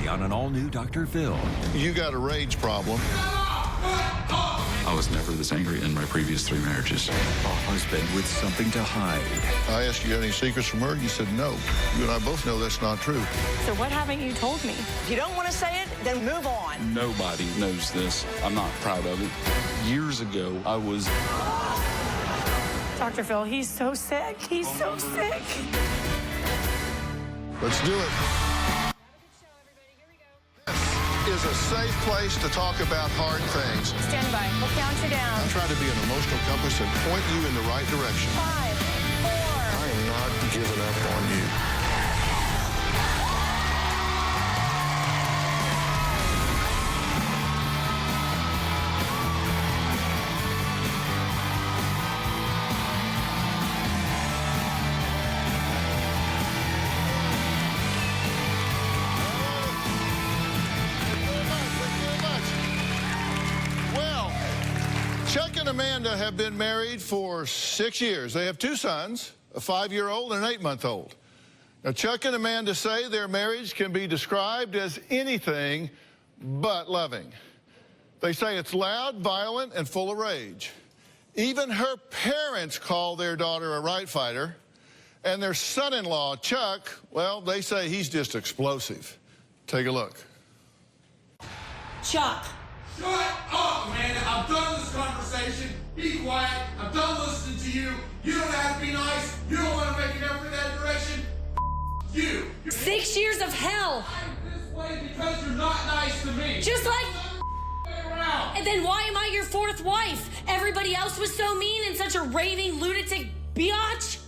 Tuesday on an all-new Dr. Phil. You got a rage problem. I was never this angry in my previous 3 marriages. A husband with something to hide. I asked you any secrets from her. You said no. You and I both know that's not true. So what haven't you told me? If you don't want to say it, then move on. Nobody knows this. I'm not proud of it. Years ago, I was... Dr. Phil, he's so sick. He's so sick. Let's do it. This is a safe place to talk about hard things. Stand by. We'll count you down. I'm trying to be an emotional compass and point you in the right direction. 5, 4. I am not giving up on you. Chuck and Amanda have been married for 6 years. They have 2 sons, a 5-year-old and an 8-month-old. Now, Chuck and Amanda say their marriage can be described as anything but loving. They say it's loud, violent, and full of rage. Even her parents call their daughter a right fighter. And their son-in-law, Chuck, well, they say he's just explosive. Take a look. Chuck. Shut up, Amanda. I'm done with this conversation. Be quiet. I'm done listening to you. You don't have to be nice. You don't want to make an effort in that direction. You. 6 years of hell. I'm this way because you're not nice to me. Just like... Around. And then why am I your 4th wife? Everybody else was so mean and such a raving lunatic biatch.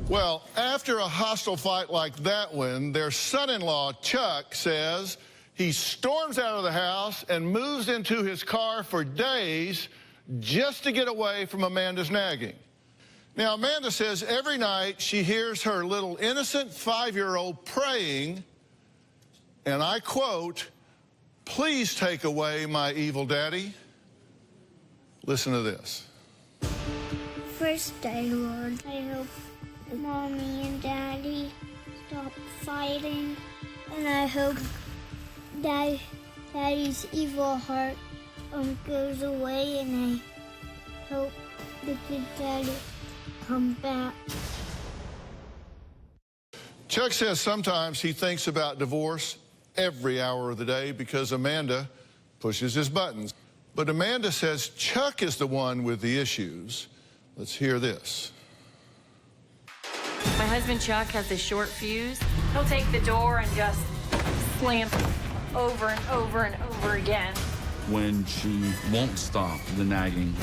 Well, after a hostile fight like that one, their son-in-law, Chuck, says he storms out of the house and moves into his car for days just to get away from Amanda's nagging. Now, Amanda says every night she hears her little innocent 5-year-old praying, and I quote, "Please take away my evil daddy." Listen to this. First day, Lord, I hope Mommy and Daddy stop fighting, and I hope Daddy's evil heart goes away, and I hope the good Daddy come back. Chuck says sometimes he thinks about divorce every hour of the day because Amanda pushes his buttons. But Amanda says Chuck is the one with the issues. Let's hear this. My husband Chuck has a short fuse. He'll take the door and just slam over and over and over again. When she won't stop the nagging,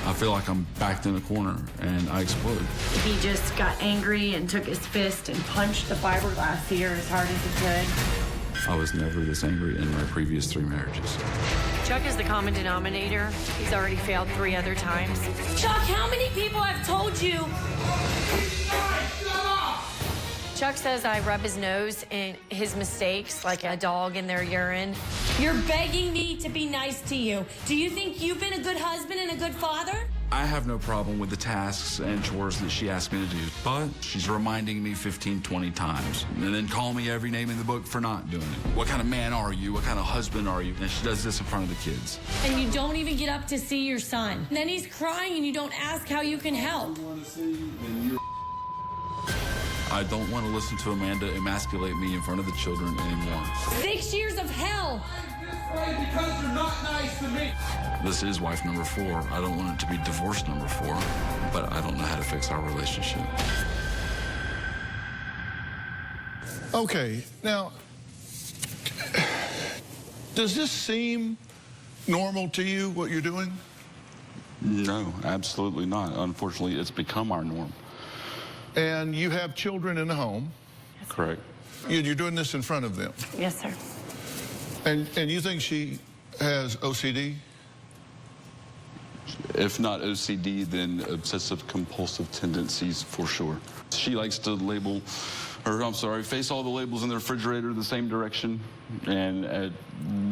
I feel like I'm backed in a corner and I explode. He just got angry and took his fist and punched the fiberglass here as hard as he could. I was never this angry in my previous 3 marriages. Chuck is the common denominator. He's already failed 3 other times. Chuck, how many people have told you? Chuck says I rub his nose in his mistakes like a dog in their urine. You're begging me to be nice to you. Do you think you've been a good husband and a good father? I have no problem with the tasks and chores that she asked me to do, but she's reminding me 15, 20 times, and then call me every name in the book for not doing it. What kind of man are you? What kind of husband are you? And she does this in front of the kids. And you don't even get up to see your son. And then he's crying and you don't ask how you can help. I don't want to listen to Amanda emasculate me in front of the children anymore. 6 years of hell. I'm this way because you're not nice to me. This is wife number 4. I don't want it to be divorce number 4, but I don't know how to fix our relationship. Okay, now, does this seem normal to you, what you're doing? No, absolutely not. Unfortunately, it's become our norm. And you have children in the home. Correct. You're doing this in front of them. Yes, sir. And you think she has OCD? If not OCD, then obsessive compulsive tendencies for sure. She likes to face all the labels in the refrigerator the same direction. And at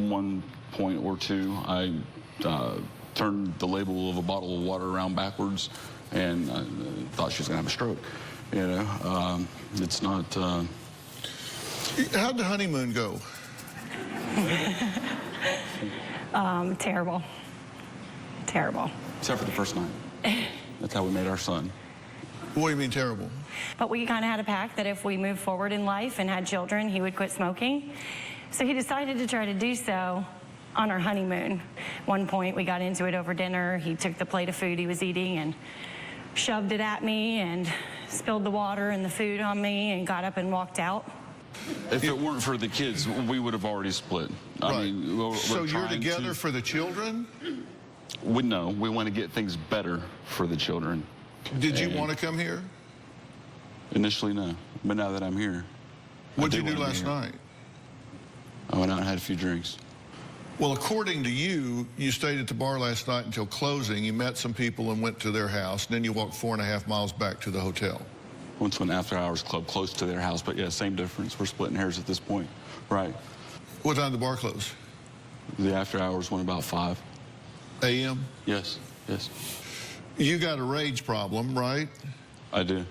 one point or two, I turned the label of a bottle of water around backwards and I thought she was gonna have a stroke. You know, it's not, How'd the honeymoon go? Terrible. Terrible. Except for the first night. That's how we made our son. What do you mean terrible? But we kind of had a pact that if we moved forward in life and had children, he would quit smoking. So he decided to try to do so on our honeymoon. One point, we got into it over dinner. He took the plate of food he was eating and shoved it at me and spilled the water and the food on me and got up and walked out. If it weren't for the kids, we would have already split. I mean, we're So you're trying together for the children? We want to get things better for the children. Did you want to come here? Initially, no. But now that I'm here. What'd you do last night? I went out and had a few drinks. Well, according to you, you stayed at the bar last night until closing. You met some people and went to their house. And then you walked 4.5 miles back to the hotel. Went to an after-hours club close to their house. But yeah, same difference. We're splitting hairs at this point. Right. What time did the bar close? The after-hours went about 5 a.m.? Yes, yes. You got a rage problem, right? I do.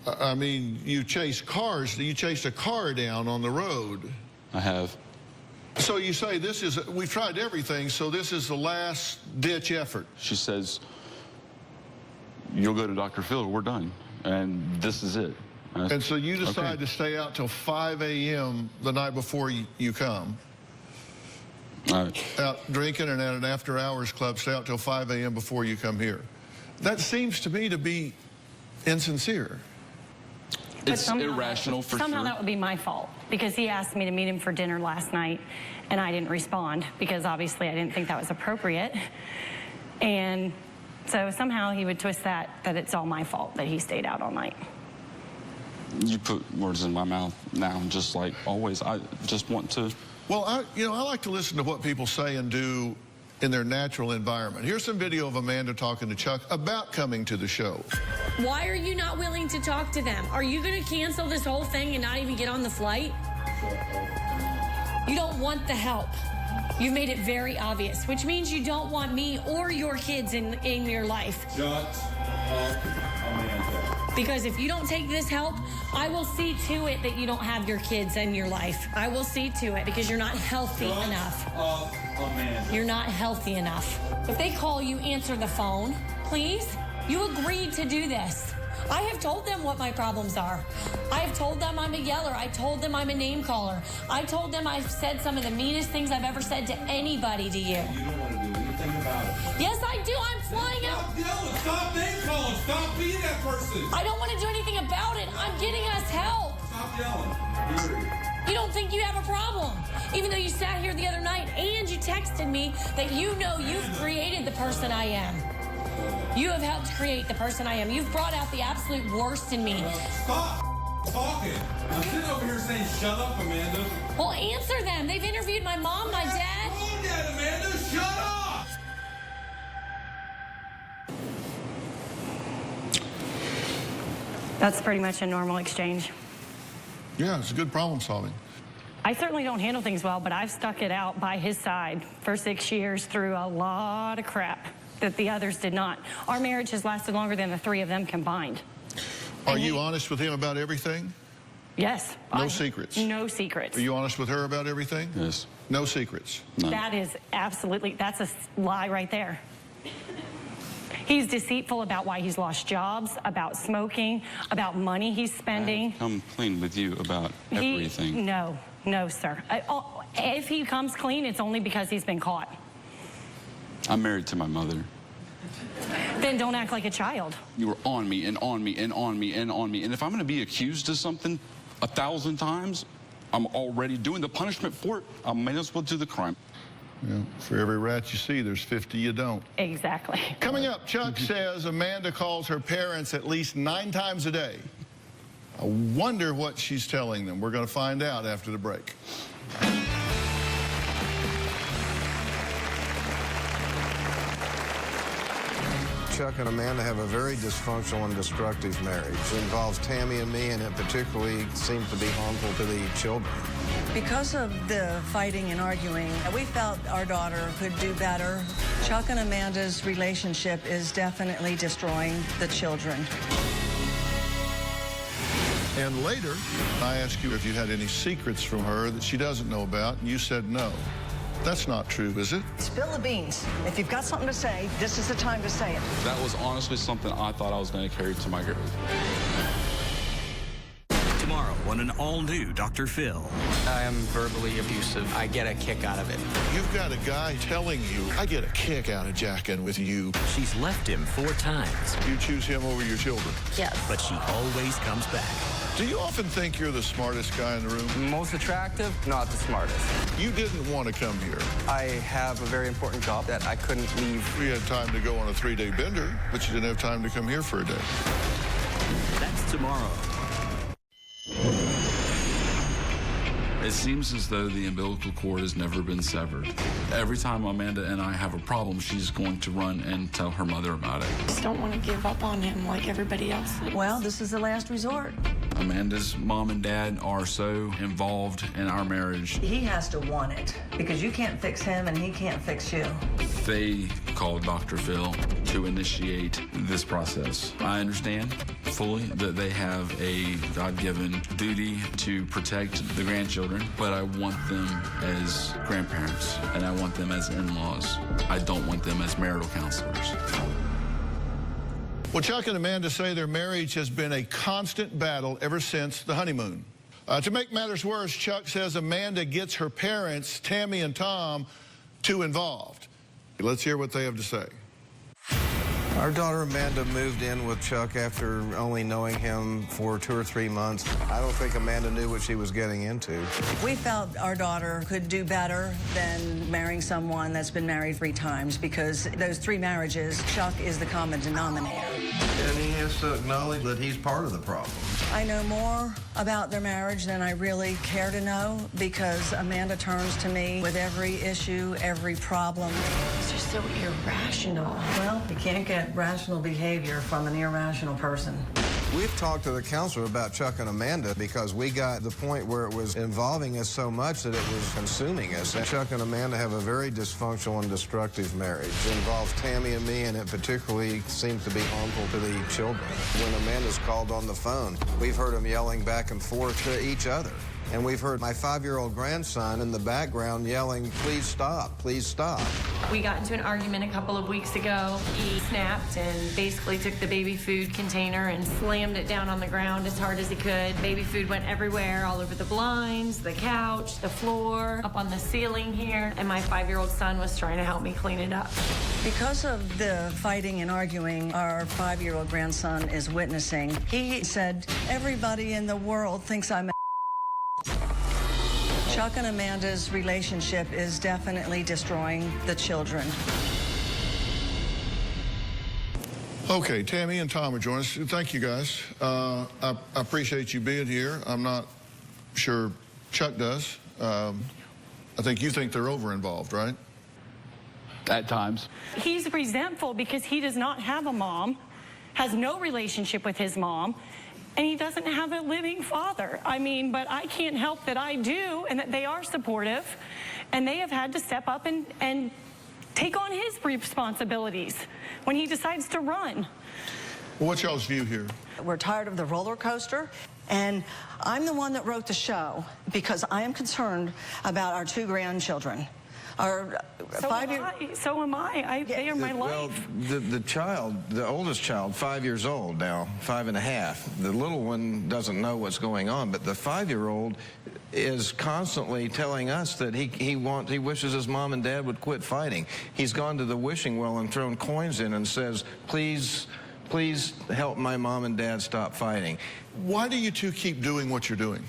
I mean, you chase cars. You chased a car down on the road. I have. So you say we've tried everything, so this is the last ditch effort. She says, you'll go to Dr. Phil, we're done. And this is it. And so you decide to stay out till 5 a.m. the night before you come. All right. Out drinking and at an after-hours club, stay out till 5 a.m. before you come here. That seems to me to be insincere. It's irrational for sure. Somehow that would be my fault because he asked me to meet him for dinner last night and I didn't respond because obviously I didn't think that was appropriate. And so somehow he would twist that it's all my fault that he stayed out all night. You put words in my mouth now, just like always. I just want to... Well, I like to listen to what people say and do in their natural environment. Here's some video of Amanda talking to Chuck about coming to the show. Why are you not willing to talk to them? Are you going to cancel this whole thing and not even get on the flight? You don't want the help. You made it very obvious, which means you don't want me or your kids in your life. Shut up, Amanda. Because if you don't take this help, I will see to it that you don't have your kids in your life. I will see to it because you're not healthy enough. Shut up, Amanda. You're not healthy enough. If they call you, answer the phone, please. You agreed to do this. I have told them what my problems are. I have told them I'm a yeller. I told them I'm a name caller. I told them I've said some of the meanest things I've ever said to anybody to you. You don't want to do anything about it. Yes, I do. I'm flying out. Stop yelling. Stop name calling. Stop being that person. I don't want to do anything about it. I'm getting us help. Stop yelling. Period. You don't think you have a problem, even though you sat here the other night and you texted me that you know you've created the person I am. You have helped create the person I am. You've brought out the absolute worst in me. Stop talking. I'm sitting over here saying, shut up, Amanda. Well, answer them. They've interviewed my mom, my dad. Phone yet, Amanda. Shut up. That's pretty much a normal exchange. Yeah, it's a good problem solving. I certainly don't handle things well, but I've stuck it out by his side for 6 years through a lot of crap that the others did not. Our marriage has lasted longer than the three of them combined. Are you honest with him about everything? Yes. No secrets? No secrets. Are you honest with her about everything? Yes. No secrets? No. That is absolutely, that's a lie right there. He's deceitful about why he's lost jobs, about smoking, about money he's spending. Come clean with you about everything. No, sir. If he comes clean, it's only because he's been caught. I'm married to my mother. Then don't act like a child. You were on me and on me and on me and on me. And if I'm going to be accused of something 1,000 times, I'm already doing the punishment for it. I may as well do the crime. Yeah, for every rat you see, there's 50 you don't. Exactly. Coming up, Chuck says Amanda calls her parents at least 9 times a day. I wonder what she's telling them. We're going to find out after the break. Chuck and Amanda have a very dysfunctional and destructive marriage. It involves Tammy and me, and it particularly seems to be harmful to the children. Because of the fighting and arguing, we felt our daughter could do better. Chuck and Amanda's relationship is definitely destroying the children. And later, I asked you if you had any secrets from her that she doesn't know about, and you said no. That's not true, is it? Spill the beans. If you've got something to say, this is the time to say it. That was honestly something I thought I was going to carry to my grave. Tomorrow on an all-new Dr. Phil. I am verbally abusive. I get a kick out of it. You've got a guy telling you, I get a kick out of jacking with you. She's left him 4 times. You choose him over your children. Yes. But she always comes back. Do you often think you're the smartest guy in the room? Most attractive, not the smartest. You didn't want to come here. I have a very important job that I couldn't leave. We had time to go on a 3-day bender, but you didn't have time to come here for a day. That's tomorrow. It seems as though the umbilical cord has never been severed. Every time Amanda and I have a problem, she's going to run and tell her mother about it. I just don't want to give up on him like everybody else is. Well, this is the last resort. Amanda's mom and dad are so involved in our marriage. He has to want it because you can't fix him and he can't fix you. They called Dr. Phil to initiate this process. I understand fully that they have a God-given duty to protect the grandchildren, but I want them as grandparents and I want them as in-laws. I don't want them as marital counselors. Well, Chuck and Amanda say their marriage has been a constant battle ever since the honeymoon. To make matters worse, Chuck says Amanda gets her parents, Tammy and Tom, too involved. Let's hear what they have to say. Our daughter Amanda moved in with Chuck after only knowing him for 2 or 3 months. I don't think Amanda knew what she was getting into. We felt our daughter could do better than marrying someone that's been married 3 times because those 3 marriages, Chuck is the common denominator. And he has to acknowledge that he's part of the problem. I know more about their marriage than I really care to know because Amanda turns to me with every issue, every problem. It's just so irrational. Well, you can't get rational behavior from an irrational person. We've talked to the counselor about Chuck and Amanda because we got the point where it was involving us so much that it was consuming us. And Chuck and Amanda have a very dysfunctional and destructive marriage. It involves Tammy and me, and it particularly seems to be harmful to the children. When Amanda's called on the phone, we've heard them yelling back and forth to each other. And we've heard my 5-year-old grandson in the background yelling, please stop, please stop. We got into an argument a couple of weeks ago. He snapped and basically took the baby food container and slammed it down on the ground as hard as he could. Baby food went everywhere, all over the blinds, the couch, the floor, up on the ceiling here. And my 5-year-old son was trying to help me clean it up. Because of the fighting and arguing our 5-year-old grandson is witnessing, he said, everybody in the world thinks I'm a Chuck and Amanda's relationship is definitely destroying the children. Okay, Tammy and Tom are joining us. Thank you, guys. I appreciate you being here. I'm not sure Chuck does. I think you think they're over-involved, right? At times. He's resentful because he does not have a mom, has no relationship with his mom, and he doesn't have a living father. I mean, but I can't help that I do and that they are supportive, and they have had to step up and take on his responsibilities when he decides to run. Well, what's y'all's view here? We're tired of the roller coaster, and I'm the one that wrote the show because I am concerned about our 2 grandchildren. Our So am I. They are my life. Well, the child, the oldest child, 5 years old now, 5 and a half. The little one doesn't know what's going on, but the 5-year-old is constantly telling us that he wishes his mom and dad would quit fighting. He's gone to the wishing well and thrown coins in and says, please help my mom and dad stop fighting. Why do you 2 keep doing what you're doing?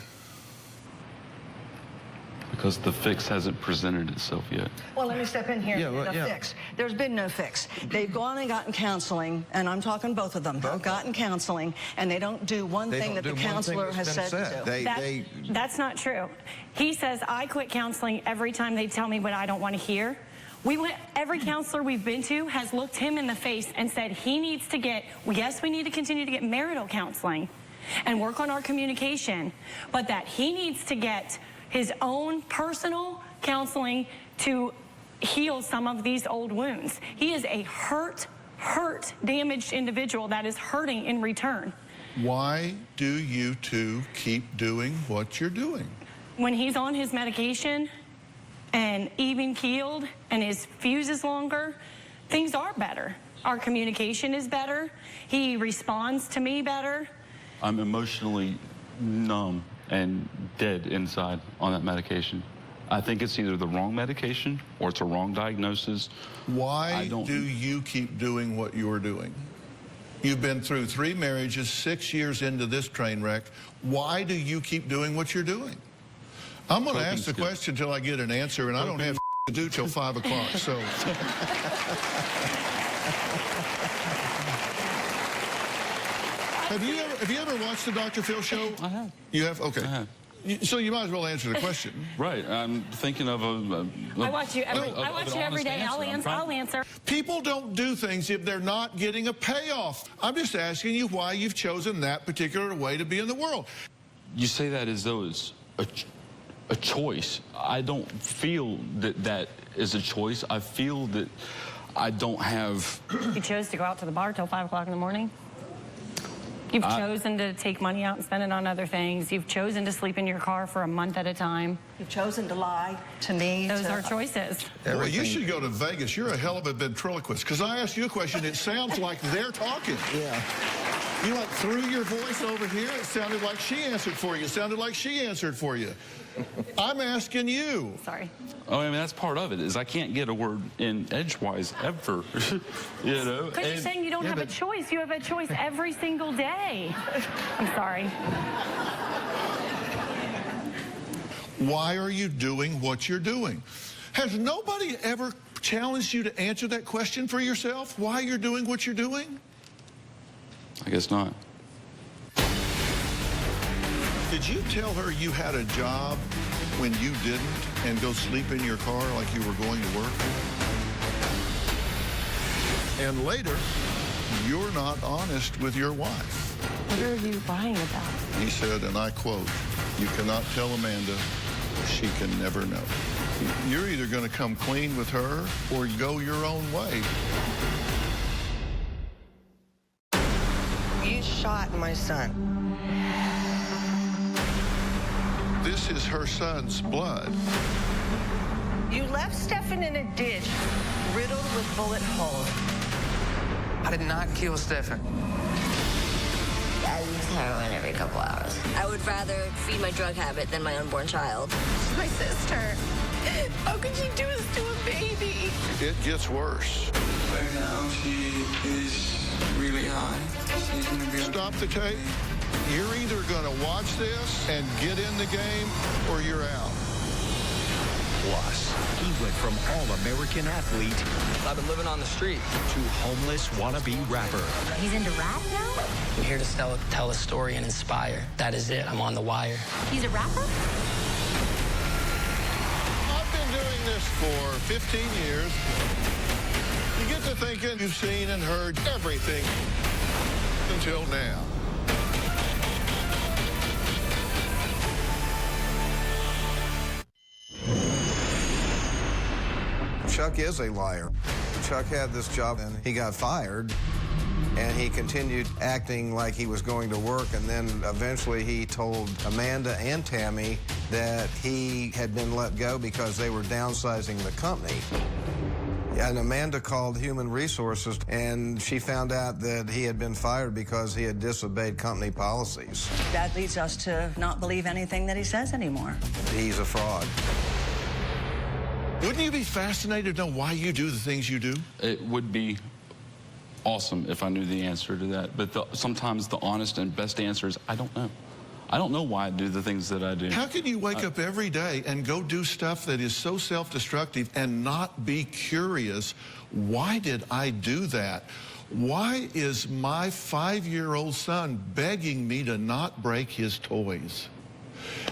Because the fix hasn't presented itself yet. Well, let me step in here. Fix. There's been no fix. They've gone and gotten counseling, and I'm talking both of them. They've gotten counseling, and they don't do one thing that the counselor has said to do. That's not true. He says, I quit counseling every time they tell me what I don't want to hear. Every counselor we've been to has looked him in the face and said he needs to get, yes, we need to continue to get marital counseling and work on our communication, but that he needs to get his own personal counseling to heal some of these old wounds. He is a hurt, damaged individual that is hurting in return. Why do you two keep doing what you're doing? When he's on his medication and even keeled and his fuse is longer, things are better. Our communication is better. He responds to me better. I'm emotionally numb and dead inside on that medication. I think it's either the wrong medication or it's a wrong diagnosis. Why do you keep doing what you're doing? You've been through 3 marriages, 6 years into this train wreck. Why do you keep doing what you're doing? I'm going to ask the question until I get an answer, and I don't have to do till 5 o'clock. So. Have you ever watched the Dr. Phil show? I have. You have? Okay. I have. So you might as well answer the question. Right. I'm thinking of a I watch you every day. I'll answer. People don't do things if they're not getting a payoff. I'm just asking you why you've chosen that particular way to be in the world. You say that as though it's a choice. I don't feel that that is a choice. I feel that I don't have... You chose to go out to the bar till 5 o'clock in the morning. You've chosen to take money out and spend it on other things. You've chosen to sleep in your car for a month at a time. You've chosen to lie to me. Those are choices. Well, you should go to Vegas. You're a hell of a ventriloquist. Because I asked you a question, it sounds like they're talking. Yeah. You like threw your voice over here. It sounded like she answered for you. It sounded like she answered for you. I'm asking you. Sorry. Oh, I mean, that's part of it, is I can't get a word in edgewise ever, you know? Because you're saying you don't have a choice. You have a choice every single day. I'm sorry. Why are you doing what you're doing? Has nobody ever challenged you to answer that question for yourself? Why you're doing what you're doing? I guess not. Did you tell her you had a job when you didn't and go sleep in your car like you were going to work? And later, you're not honest with your wife. What are you lying about? He said, and I quote, "You cannot tell Amanda, she can never know." You're either going to come clean with her or go your own way. You shot my son. This is her son's blood. You left Stefan in a ditch riddled with bullet holes. I did not kill Stefan. I use heroin every couple hours. I would rather feed my drug habit than my unborn child. My sister. How could she do this to a baby? It gets worse. Right now, she is really high. She's gonna be... Stop the tape. You're either going to watch this and get in the game or you're out. Plus, he went from all-American athlete I've been living on the street to homeless wannabe rapper. He's into rap now? I'm here to tell a story and inspire. That is it. I'm on the wire. He's a rapper? I've been doing this for 15 years. You get to thinking you've seen and heard everything until now. Chuck is a liar. Chuck had this job and he got fired, and he continued acting like he was going to work, and then eventually he told Amanda and Tammy that he had been let go because they were downsizing the company. And Amanda called Human Resources, and she found out that he had been fired because he had disobeyed company policies. That leads us to not believe anything that he says anymore. He's a fraud. Wouldn't you be fascinated to know why you do the things you do? It would be awesome if I knew the answer to that. But sometimes the honest and best answer is, I don't know. I don't know why I do the things that I do. How can you wake up every day and go do stuff that is so self-destructive and not be curious, why did I do that? Why is my 5-year-old son begging me to not break his toys?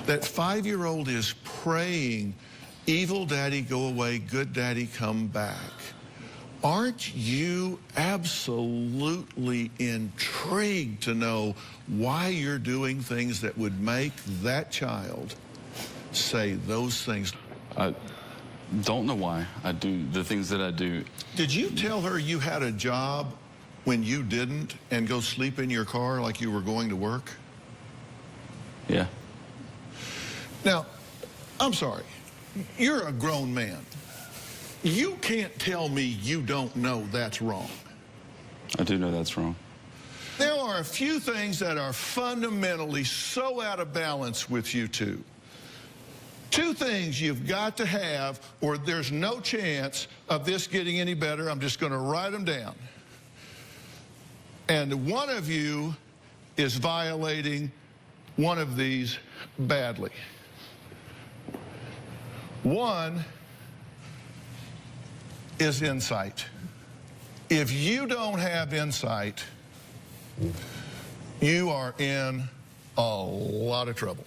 That 5-year-old is praying, evil daddy go away, good daddy come back. Aren't you absolutely intrigued to know why you're doing things that would make that child say those things? I don't know why I do the things that I do. Did you tell her you had a job when you didn't and go sleep in your car like you were going to work? Yeah. Now, I'm sorry. You're a grown man. You can't tell me you don't know that's wrong. I do know that's wrong. There are a few things that are fundamentally so out of balance with you two. Two things you've got to have, or there's no chance of this getting any better. I'm just going to write them down. And one of you is violating one of these badly. One is insight. If you don't have insight, you are in a lot of trouble.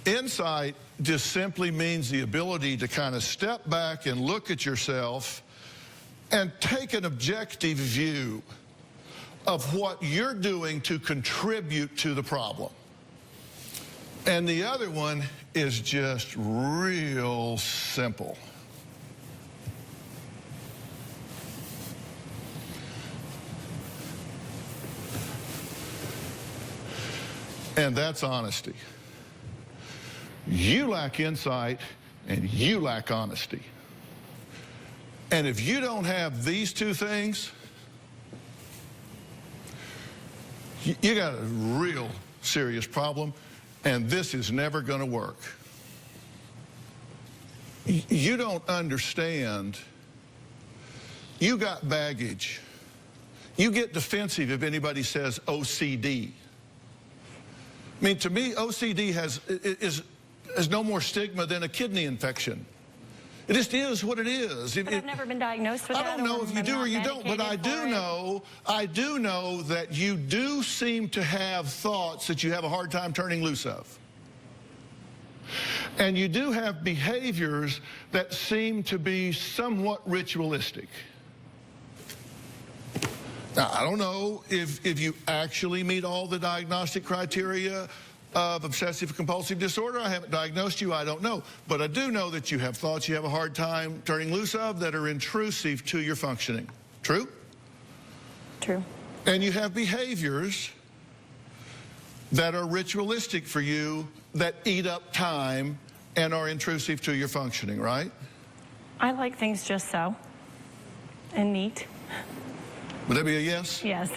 Insight just simply means the ability to kind of step back and look at yourself and take an objective view of what you're doing to contribute to the problem. And the other one is just real simple. And that's honesty. You lack insight and you lack honesty. And if you don't have these two things, you got a real serious problem, and this is never going to work. You don't understand. You got baggage. You get defensive if anybody says OCD. I mean, to me, OCD has no more stigma than a kidney infection. It just is what it is. But I've never been diagnosed with that. I don't know if you do or you don't, but I do know that you do seem to have thoughts that you have a hard time turning loose of. And you do have behaviors that seem to be somewhat ritualistic. Now, I don't know if you actually meet all the diagnostic criteria of obsessive-compulsive disorder. I haven't diagnosed you. I don't know. But I do know that you have thoughts you have a hard time turning loose of that are intrusive to your functioning. True? True. And you have behaviors that are ritualistic for you that eat up time and are intrusive to your functioning, right? I like things just so. And neat. Would that be a yes? Yes.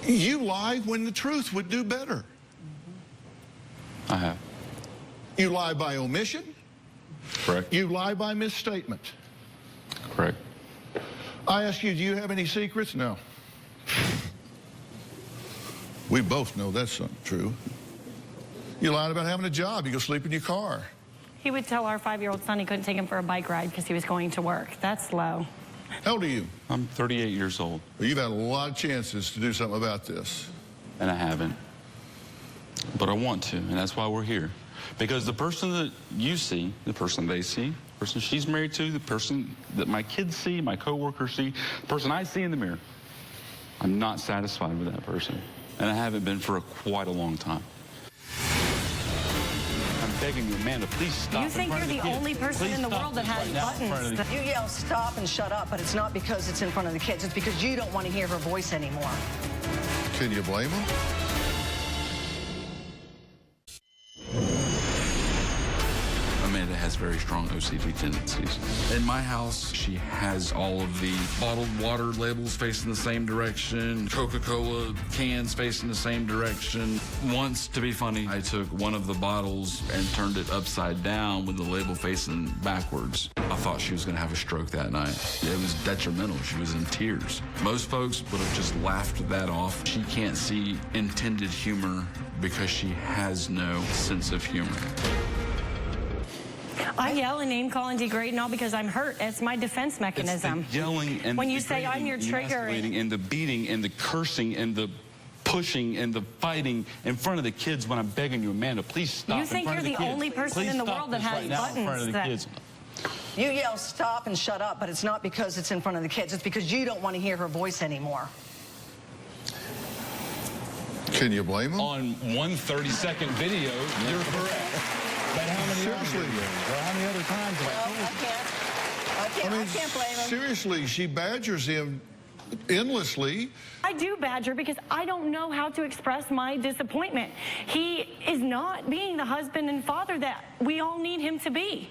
You lie when the truth would do better. I have. You lie by omission. Correct. You lie by misstatement. Correct. I ask you, do you have any secrets? No. We both know that's not true. You lied about having a job. You go sleep in your car. He would tell our 5-year-old son he couldn't take him for a bike ride because he was going to work. That's low. How old are you? I'm 38 years old. Well, you've had a lot of chances to do something about this. And I haven't. But I want to, and that's why we're here. Because the person that you see, the person they see, the person she's married to, the person that my kids see, my coworkers see, the person I see in the mirror, I'm not satisfied with that person. And I haven't been for quite a long time. I'm begging you, Amanda, please stop. You think you're the only person in the world that has buttons. You yell stop and shut up, but it's not because it's in front of the kids. It's because you don't want to hear her voice anymore. Can you blame them? Amanda has very strong OCD tendencies. In my house, she has all of the bottled water labels facing the same direction, Coca-Cola cans facing the same direction. Once, to be funny, I took one of the bottles and turned it upside down with the label facing backwards. I thought she was going to have a stroke that night. It was detrimental. She was in tears. Most folks would have just laughed that off. She can't see intended humor because she has no sense of humor. I yell and name call and degrade and all because I'm hurt. It's my defense mechanism. It's the yelling and when you say I'm your trigger and the beating and the cursing and the pushing and the fighting in front of the kids when I'm begging you, Amanda, please stop. You think you're the only person in the world that has buttons. You yell stop and shut up, but it's not because it's in front of the kids. It's because you don't want to hear her voice anymore. Can you blame them? On one 30-second video, you're correct. But how many Seriously? How many other times? Well, I I can't blame him. Seriously, she badgers him endlessly. I do badger because I don't know how to express my disappointment. He is not being the husband and father that we all need him to be.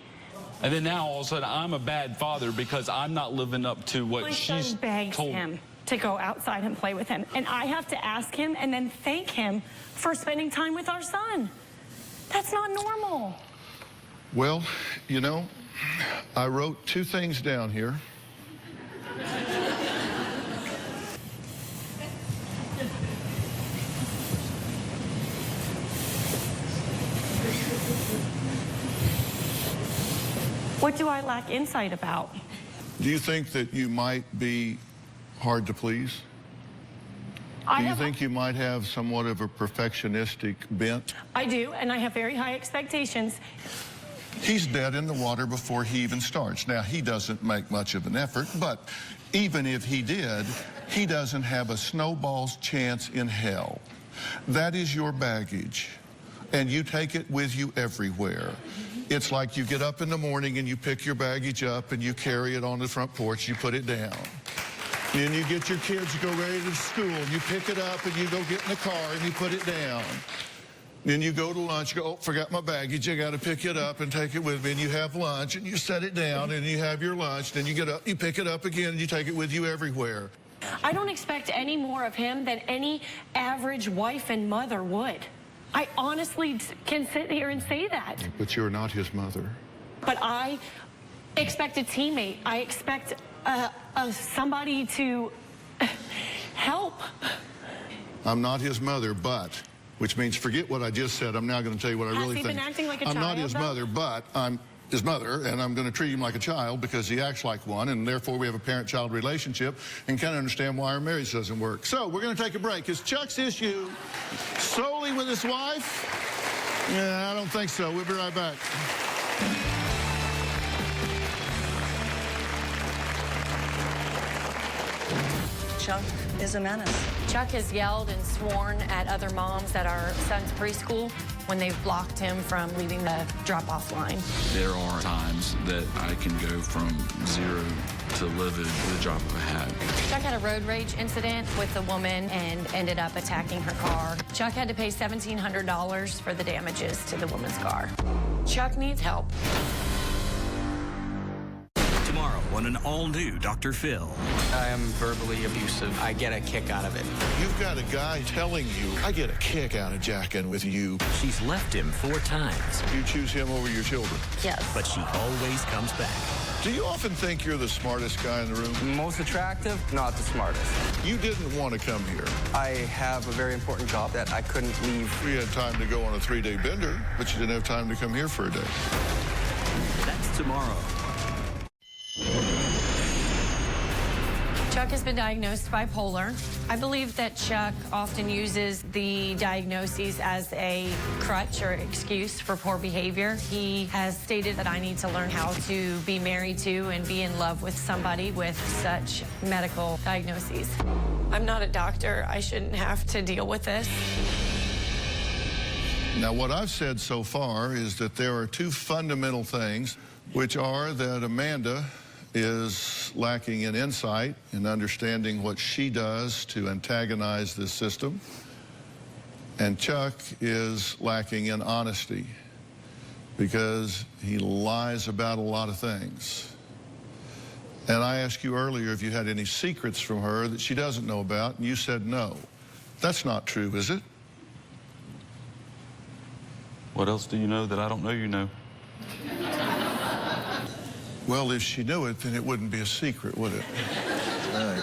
And then now all of a sudden I'm a bad father because I'm not living up to what My she's son begs told him to go outside and play with him, and I have to ask him and then thank him for spending time with our son. That's not normal. Well, you know, I wrote 2 things down here. What do I lack insight about? Do you think that you might be hard to please? Do you think you might have somewhat of a perfectionistic bent? I do, and I have very high expectations. He's dead in the water before he even starts. Now, he doesn't make much of an effort, but even if he did, he doesn't have a snowball's chance in hell. That is your baggage, and you take it with you everywhere. It's like you get up in the morning and you pick your baggage up and you carry it on the front porch, you put it down. Then you get your kids to go ready to school, you pick it up and you go get in the car and you put it down. Then you go to lunch, you go, oh, forgot my baggage, I got to pick it up and take it with me. And you have lunch and you set it down and you have your lunch. Then you get up, you pick it up again and you take it with you everywhere. I don't expect any more of him than any average wife and mother would. I honestly can sit here and say that. But you're not his mother. But I expect a teammate. I expect somebody to help. I'm not his mother, but, which means forget what I just said. I'm now going to tell you what I really think. Has he been acting like a child, I'm not his though? mother, but I'm his mother, and I'm going to treat him like a child because he acts like one, and therefore we have a parent-child relationship and can't understand why our marriage doesn't work. So we're going to take a break. Is Chuck's issue solely with his wife? Yeah, I don't think so. We'll be right back. Chuck is a menace. Chuck has yelled and sworn at other moms at our son's preschool when they've blocked him from leaving the drop-off line. There are times that I can go from 0 to livid with a drop of a hat. Chuck had a road rage incident with a woman and ended up attacking her car. Chuck had to pay $1,700 for the damages to the woman's car. Chuck needs help. Tomorrow on an all-new Dr. Phil. I am verbally abusive. I get a kick out of it. You've got a guy telling you, I get a kick out of jacking with you. She's left him 4 times. You choose him over your children. Yes. But she always comes back. Do you often think you're the smartest guy in the room? Most attractive, not the smartest. You didn't want to come here. I have a very important job that I couldn't leave. We had time to go on a 3-day bender, but you didn't have time to come here for a day. That's tomorrow. Chuck has been diagnosed bipolar. I believe that Chuck often uses the diagnoses as a crutch or excuse for poor behavior. He has stated that I need to learn how to be married to and be in love with somebody with such medical diagnoses. I'm not a doctor. I shouldn't have to deal with this. Now, what I've said so far is that there are 2 fundamental things, which are that Amanda is lacking in insight and understanding what she does to antagonize this system, and Chuck is lacking in honesty because he lies about a lot of things. And I asked you earlier if you had any secrets from her that she doesn't know about, and you said no. That's not true, is it? What else do you know that I don't know you know? Well, if she knew it, then it wouldn't be a secret, would it? Right.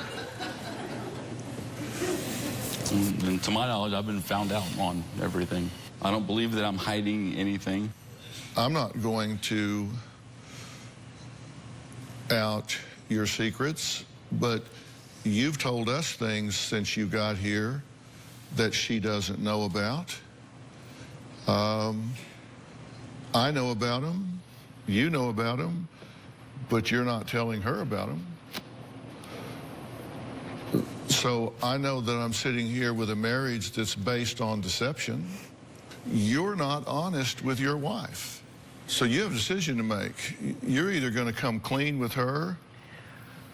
And to my knowledge, I've been found out on everything. I don't believe that I'm hiding anything. I'm not going to out your secrets, but you've told us things since you got here that she doesn't know about. I know about them. You know about them. But you're not telling her about them. So I know that I'm sitting here with a marriage that's based on deception. You're not honest with your wife. So you have a decision to make. You're either going to come clean with her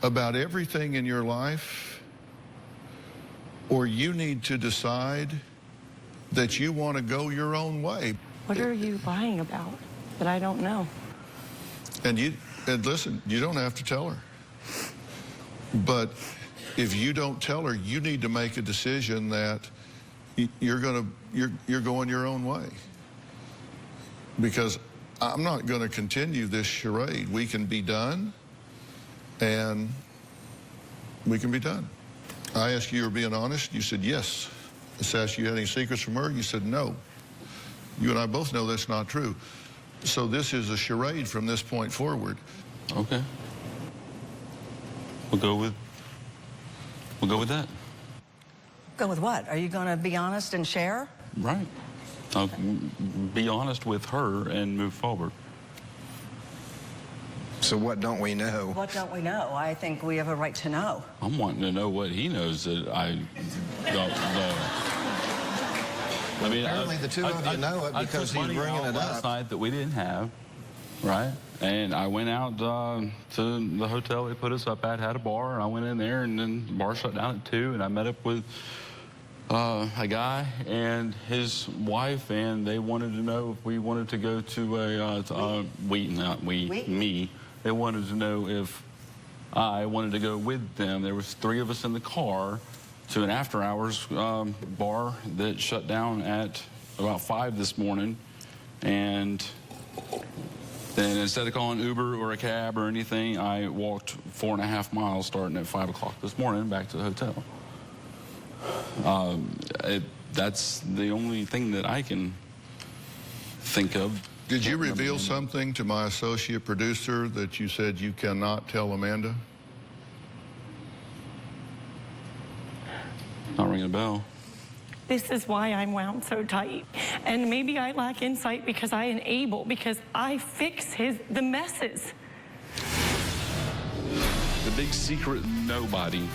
about everything in your life, or you need to decide that you want to go your own way. What are you lying about that I don't know? And listen, you don't have to tell her. But if you don't tell her, you need to make a decision that you're going your own way. Because I'm not going to continue this charade. We can be done, and we can be done. I asked you, were being honest? You said yes. I asked you, had any secrets from her? You said no. You and I both know that's not true. So this is a charade from this point forward. Okay. We'll go with that. Go with what? Are you going to be honest and share? Right. I'll be honest with her and move forward. So what don't we know? What don't we know? I think we have a right to know. I'm wanting to know what he knows that I don't know. I mean, apparently the two of you know it because he's bringing it up. Last night that we didn't have, right? And I went out to the hotel they put us up at, had a bar, and I went in there, and then the bar shut down at 2, and I met up with a guy and his wife, and they wanted to know if we wanted to go to me. They wanted to know if I wanted to go with them. There was 3 of us in the car to an after-hours bar that shut down at about 5 this morning, and then instead of calling Uber or a cab or anything, I walked 4.5 miles starting at 5 o'clock this morning back to the hotel. That's the only thing that I can think of. Did you reveal something to my associate producer that you said you cannot tell Amanda? Not ringing a bell. This is why I'm wound so tight. And maybe I lack insight because I enable, because I fix the messes. The big secret, nobody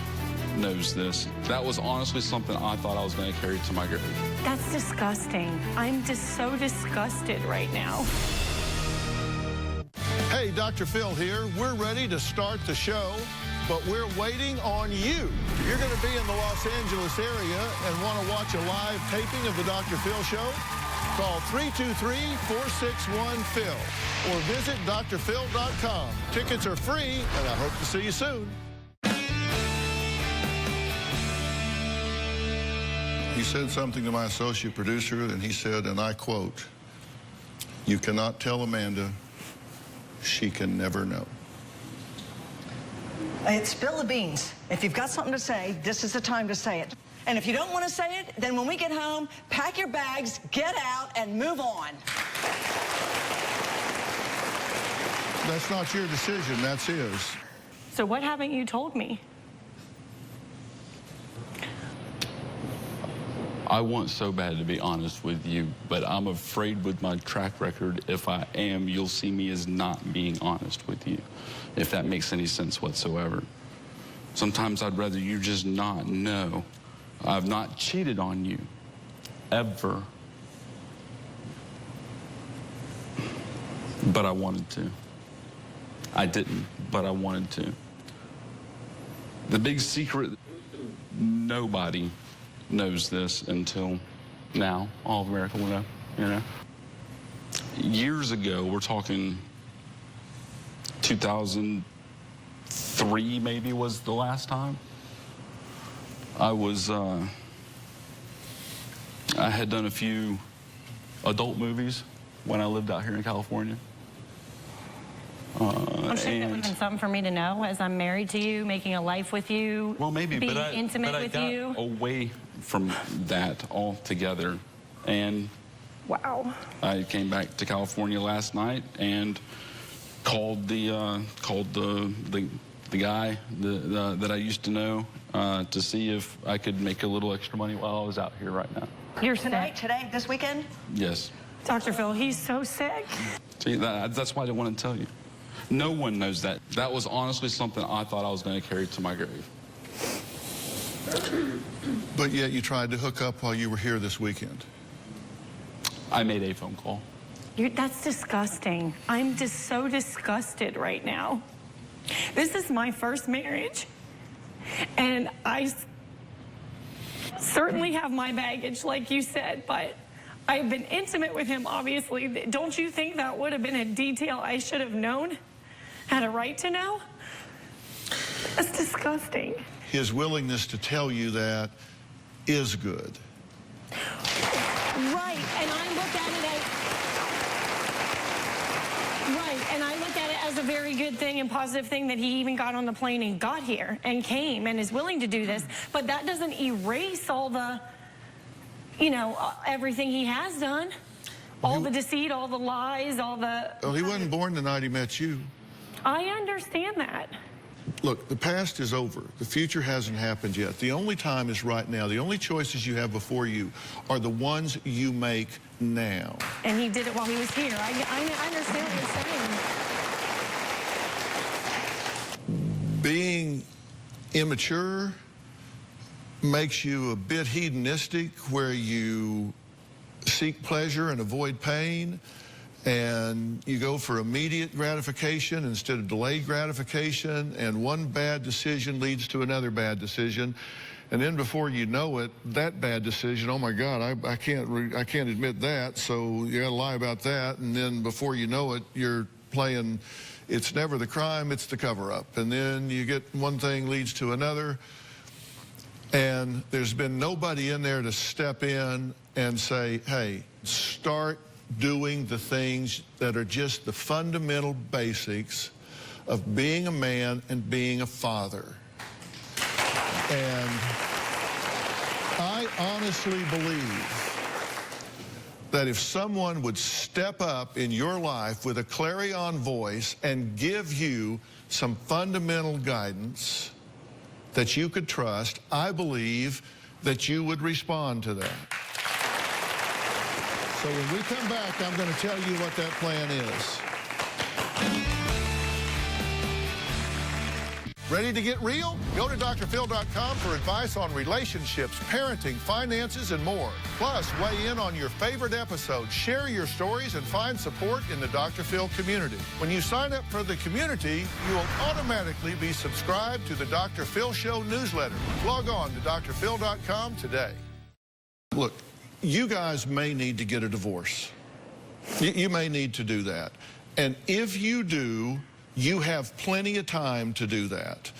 knows this. That was honestly something I thought I was going to carry to my grave. That's disgusting. I'm just so disgusted right now. Hey, Dr. Phil here. We're ready to start the show, but we're waiting on you. You're going to be in the Los Angeles area and want to watch a live taping of the Dr. Phil Show? Call 323-461-PHIL or visit drphil.com. Tickets are free, and I hope to see you soon. He said something to my associate producer, and he said, and I quote, "You cannot tell Amanda. She can never know." It's spill the beans. If you've got something to say, this is the time to say it. And if you don't want to say it, then when we get home, pack your bags, get out, and move on. That's not your decision, that's his. So what haven't you told me? I want so bad to be honest with you, but I'm afraid with my track record, if I am, you'll see me as not being honest with you, if that makes any sense whatsoever. Sometimes I'd rather you just not know. I've not cheated on you, ever. But I wanted to. I didn't, but I wanted to. The big secret, nobody knows this until now. All of America will know, you know. Years ago, we're talking 2003 maybe was the last time. I had done a few adult movies when I lived out here in California. I'm sure that would have been something for me to know as I'm married to you, making a life with you, well, maybe, being but intimate with you. I got away from that altogether, and wow. I came back to California last night and called the guy that I used to know to see if I could make a little extra money while I was out here right now. You're Tonight, today, this weekend? Yes. Dr. Phil, he's so sick. See, that's why I didn't want to tell you. No one knows that. That was honestly something I thought I was going to carry to my grave. But yet you tried to hook up while you were here this weekend. I made a phone call. That's disgusting. I'm just so disgusted right now. This is my first marriage, and I certainly have my baggage, like you said, but I've been intimate with him, obviously. Don't you think that would have been a detail I should have known? Had a right to know? That's disgusting. His willingness to tell you that is good. Right, and I look at it as a very good thing and positive thing that he even got on the plane and got here and came and is willing to do this. But that doesn't erase all the, you know, everything he has done. All the deceit, all the lies, all the... Well, he wasn't born the night he met you. I understand that. Look, the past is over. The future hasn't happened yet. The only time is right now. The only choices you have before you are the ones you make now. And he did it while he was here. I understand what you're saying. Being immature makes you a bit hedonistic, where you seek pleasure and avoid pain, and you go for immediate gratification instead of delayed gratification, and one bad decision leads to another bad decision, and then before you know it, that bad decision, oh my God, I can't admit that, so you gotta lie about that, and then before you know it, you're playing it's never the crime, it's the cover-up, and then you get one thing leads to another, and there's been nobody in there to step in and say, hey, start doing the things that are just the fundamental basics of being a man and being a father. And I honestly believe that if someone would step up in your life with a clarion voice and give you some fundamental guidance that you could trust, I believe that you would respond to that. So when we come back, I'm going to tell you what that plan is. Ready to get real? Go to drphil.com for advice on relationships, parenting, finances, and more. Plus, weigh in on your favorite episodes, share your stories, and find support in the Dr. Phil community. When you sign up for the community, you will automatically be subscribed to the Dr. Phil Show newsletter. Log on to drphil.com today. Look, you guys may need to get a divorce. You may need to do that. And if you do, you have plenty of time to do that.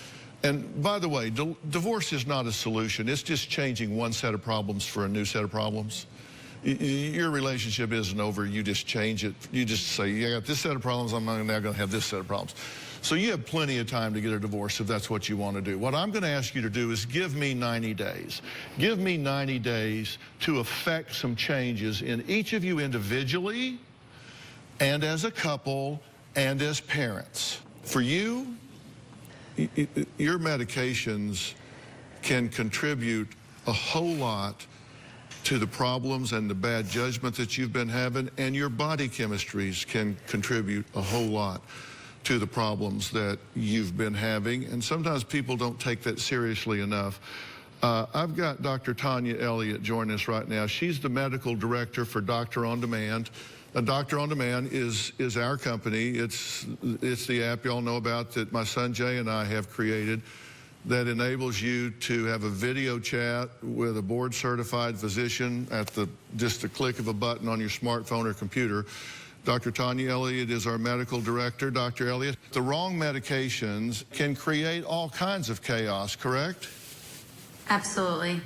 And by the way, divorce is not a solution. It's just changing one set of problems for a new set of problems. Your relationship isn't over. You just change it. You just say, yeah, I got this set of problems. I'm now going to have this set of problems. So you have plenty of time to get a divorce if that's what you want to do. What I'm going to ask you to do is give me 90 days. Give me 90 days to effect some changes in each of you individually and as a couple and as parents. For you, your medications can contribute a whole lot to the problems and the bad judgment that you've been having, and your body chemistries can contribute a whole lot to the problems that you've been having, and sometimes people don't take that seriously enough. I've got Dr. Tanya Elliott joining us right now. She's the medical director for Doctor On Demand. Doctor On Demand is our company. It's the app y'all know about that my son Jay and I have created that enables you to have a video chat with a board-certified physician at just the click of a button on your smartphone or computer. Dr. Tanya Elliott is our medical director. Dr. Elliott, the wrong medications can create all kinds of chaos, correct? Absolutely.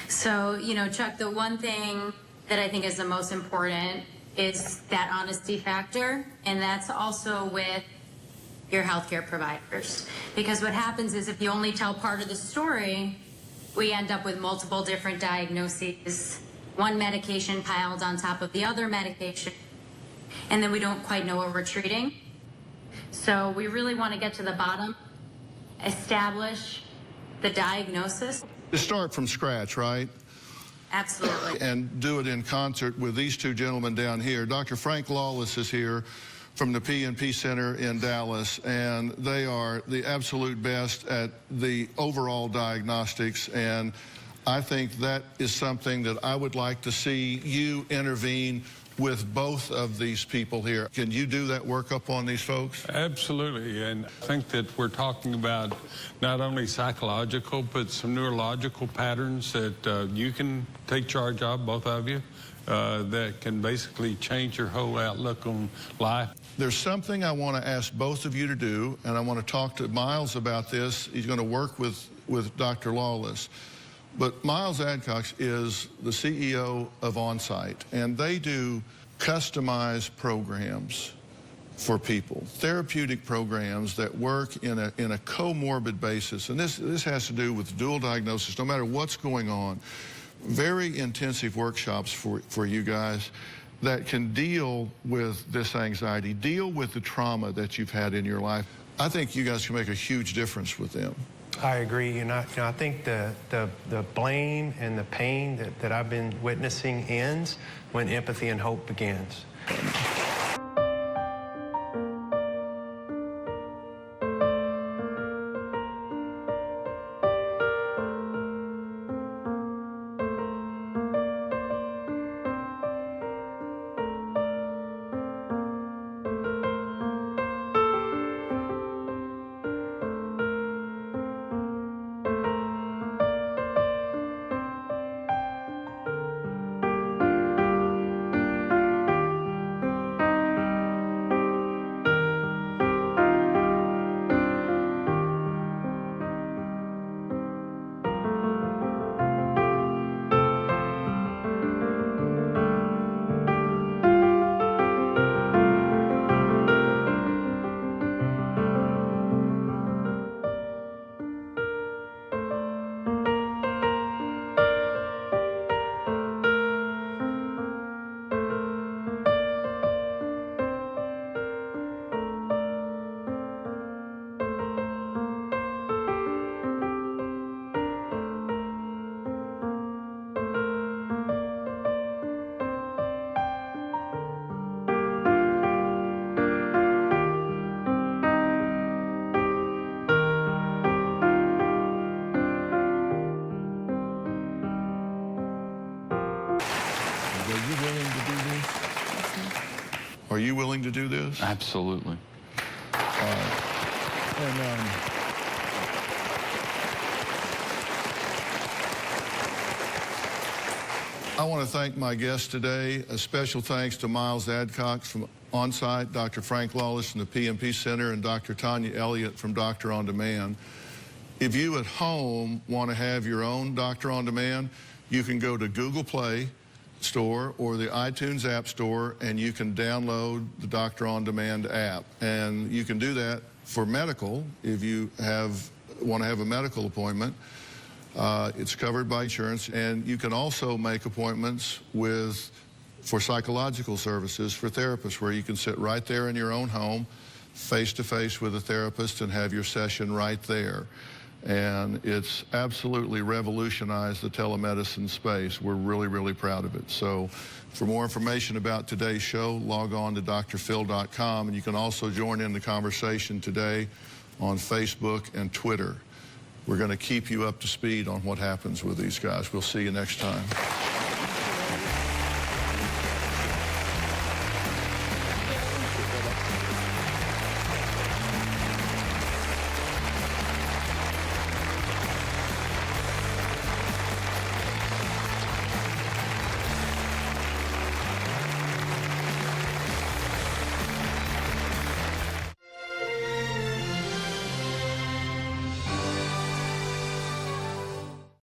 So, you know, Chuck, the one thing that I think is the most important is that honesty factor, and that's also with your healthcare providers. Because what happens is if you only tell part of the story, we end up with multiple different diagnoses, one medication piled on top of the other medication, and then we don't quite know what we're treating. So we really want to get to the bottom, establish the diagnosis. To start from scratch, right? Absolutely. And do it in concert with these two gentlemen down here. Dr. Frank Lawless is here from the PNP Center in Dallas, and they are the absolute best at the overall diagnostics, and I think that is something that I would like to see you intervene with both of these people here. Can you do that workup on these folks? Absolutely, and I think that we're talking about not only psychological, but some neurological patterns that you can take charge of, both of you, that can basically change your whole outlook on life. There's something I want to ask both of you to do, and I want to talk to Miles about this. He's going to work with Dr. Lawless. But Miles Adcox is the CEO of OnSite, and they do customized programs for people, therapeutic programs that work in a comorbid basis. And this has to do with dual diagnosis, no matter what's going on. Very intensive workshops for you guys that can deal with this anxiety, deal with the trauma that you've had in your life. I think you guys can make a huge difference with them. I agree, and I think the blame and the pain that I've been witnessing ends when empathy and hope begins. Are you willing to do this? Absolutely. And I want to thank my guests today. A special thanks to Miles Adcox from OnSite, Dr. Frank Lawless from the PMP Center, and Dr. Tanya Elliott from Doctor On Demand. If you at home want to have your own Doctor On Demand, you can go to Google Play Store or the iTunes App Store, and you can download the Doctor On Demand app. And you can do that for medical if you want to have a medical appointment. It's covered by insurance, and you can also make appointments for psychological services for therapists, where you can sit right there in your own home, face-to-face with a therapist, and have your session right there. And it's absolutely revolutionized the telemedicine space. We're really, really proud of it. So for more information about today's show, log on to drphil.com, and you can also join in the conversation today on Facebook and Twitter. We're going to keep you up to speed on what happens with these guys. We'll see you next time.